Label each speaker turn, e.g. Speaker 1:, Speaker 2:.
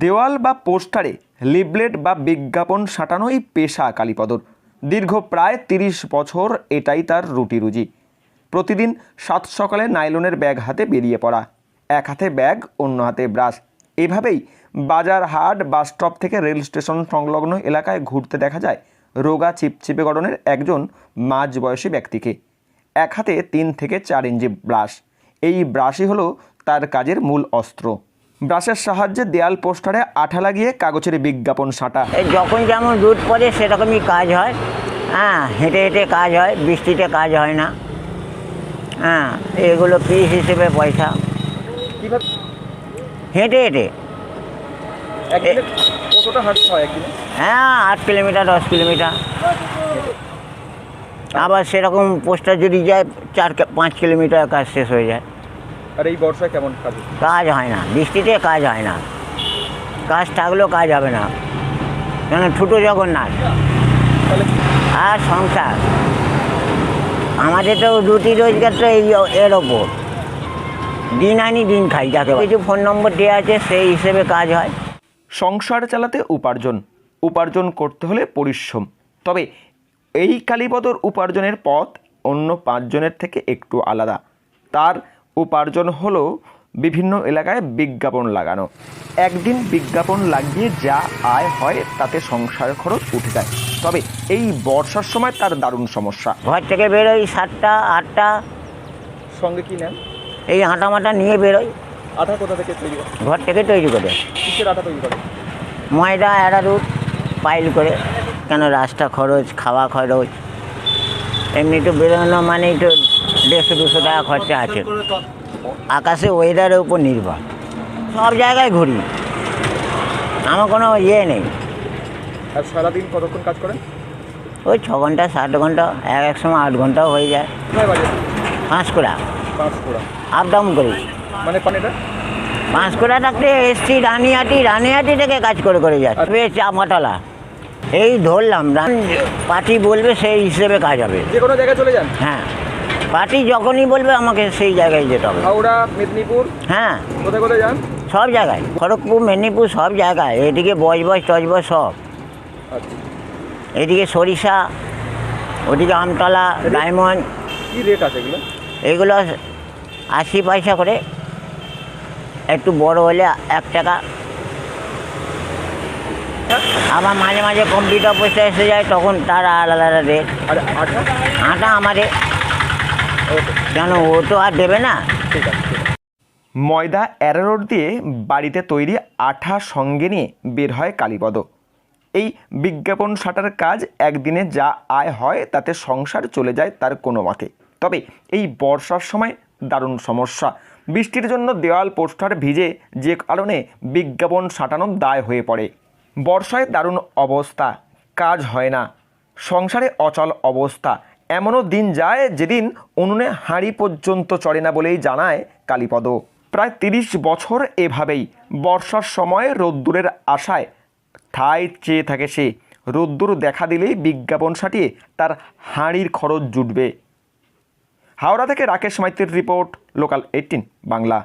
Speaker 1: দেওয়াল বা পোস্টারে লিফলেট বা বিজ্ঞাপন সাঁটানোই পেশা কালীপদর। দীর্ঘ প্রায় ৩০ বছর এটাই তার রুটি রুজি। প্রতিদিন সাত সকালে নাইলনের ব্যাগ হাতে বেরিয়ে পড়া, এক হাতে ব্যাগ অন্য হাতে ব্রাশ। এভাবেই বাজার, হাট, বাস স্টপ থেকে রেল স্টেশন সংলগ্ন এলাকায় ঘুরতে দেখা যায় রোগা চিপচিপে গড়নের একজন মাঝবয়সী ব্যক্তিকে। এক হাতে ৩ থেকে ৪ ইঞ্চি ব্রাশ। এই ব্রাশই হলো তার কাজের মূল অস্ত্র। ব্রাশের সাহায্যে দেয়াল পোস্টারে আঠা লাগিয়ে কাগজের বিজ্ঞাপন সাঁটা।
Speaker 2: যখন যেমন রোদ পড়ে সেরকমই কাজ হয়। হেঁটে হেঁটে কাজ হয়, বৃষ্টিতে কাজ হয় না। এগুলো পিস হিসেবে পয়সা।
Speaker 1: কিভাবে?
Speaker 2: হেঁটে হেঁটে
Speaker 1: কতটা হাঁটতে হয় একদিনে?
Speaker 2: 8 কিলোমিটার 10 কিলোমিটার। আবার সেরকম পোস্টার যদি যায় 4-5 কিলোমিটার কাজ শেষ হয়ে যায়।
Speaker 1: আর এই বর্ষায় কেমন
Speaker 2: কাজ হয় না, বৃষ্টিতে কাজ হয় না। কাজ থাকলেও কাজ হবে না, কেন ছোটো জগন্নাথ আর সংসার। আমাদের তো রুটি রোজগার তো এর ওপর, দিন আনি দিন খাই। যাকে কিছু ফোন নম্বর দেওয়া আছে সেই হিসেবে কাজ হয়।
Speaker 1: সংসার চালাতে উপার্জন করতে হলে পরিশ্রম। তবে এই কালীপদর উপার্জনের পথ অন্য 5 জনের থেকে একটু আলাদা। তার উপার্জন হলো বিভিন্ন এলাকায় বিজ্ঞাপন লাগানো। একদিন বিজ্ঞাপন লাগিয়ে যা আয় হয় তাতে সংসার খরচ উঠে যায়। তবে এই বর্ষার সময় তার দারুণ সমস্যা।
Speaker 2: ঘর থেকে বেরোই 7টা 8টা।
Speaker 1: সঙ্গে কি নেন?
Speaker 2: এই আটা মাটা নিয়ে বেরোই।
Speaker 1: আটা কোথা থেকে তৈরি হয়?
Speaker 2: ঘর থেকে তৈরি করে।
Speaker 1: কিসের আটা তৈরি করে?
Speaker 2: ময়দা, অ্যারারুট পাইল করে। কেন রাস্তা খরচ, খাওয়া খরচ, এমনি তো বেরোনো মানেই তো 150-200 টাকা খরচা আছে। আকাশে ওয়েদারের উপর নির্ভর। সব জায়গায় ঘুরি, আমার কোনো নেই।
Speaker 1: আর সারাদিন কতক্ষণ কাজ করেন?
Speaker 2: ওই 6 ঘন্টা 7 ঘন্টা, এক সময় 8 ঘন্টাও হয়ে যায়। 5 আপ ডাউন করি।
Speaker 1: মানে পানিটা
Speaker 2: 5 থাকতে এসছি রানিহাটি থেকে কাজ করে যাচ্ছে চাপাতলা। এই ধরলাম পার্টি বলবে সেই হিসেবে কাজ হবে।
Speaker 1: যে কোনো জায়গায় চলে যান?
Speaker 2: হ্যাঁ, পার্টি যখনই বলবে আমাকে সেই জায়গায় যেতে হবে।
Speaker 1: হাওড়া, মেদিনীপুর,
Speaker 2: হ্যাঁ,
Speaker 1: কোথায় যান?
Speaker 2: সব জায়গায়, খড়গপুর, মেদিনীপুর, সব জায়গায়। এদিকে বজবজ টজবজ সব।
Speaker 1: আচ্ছা।
Speaker 2: এদিকে সরিষা, ওদিকে আমতলা, ডায়মন্ড।
Speaker 1: কী রেট আছে এগুলো?
Speaker 2: এগুলো 80 পয়সা করে, একটু বড় হলে 1 টাকা। আবার মাঝে মাঝে কম্পিউটার পয়সা এসে যায়, তখন তার আলাদা রেট।
Speaker 1: আর
Speaker 2: আটা আমাদের, কেন ও তো আর দেবে না।
Speaker 1: ঠিক আছে। ময়দা, অ্যারারুট দিয়ে বাড়িতে তৈরি আঠা সঙ্গে নিয়ে বের হয় কালীপদ। এই বিজ্ঞাপন সাঁটার কাজ একদিনে যা আয় হয় তাতে সংসার চলে যায় তার কোনো মতে। তবে এই বর্ষার সময় দারুণ সমস্যা। বৃষ্টির জন্য দেওয়াল পোস্টার ভিজে, যে কারণে বিজ্ঞাপন সাঁটানোর দায় হয়ে পড়ে। বর্ষায় দারুণ অবস্থা, কাজ হয় না, সংসারে অচল অবস্থা। এমনও দিন যায় যেদিন উনুনে হাঁড়ি পর্যন্ত চড়ে না বলেই জানায় কালীপদ। প্রায় 30 বছর এভাবেই বর্ষার সময় রোদ্দুরের আশায় ঠাই চেয়ে থাকে সে। রোদ্দুর দেখা দিলেই বিজ্ঞাপন সাটিয়ে তার হাঁড়ির খরচ জুটবে। হাওড়া থেকে রাকেশ মাইতির রিপোর্ট, লোকাল 18 বাংলা।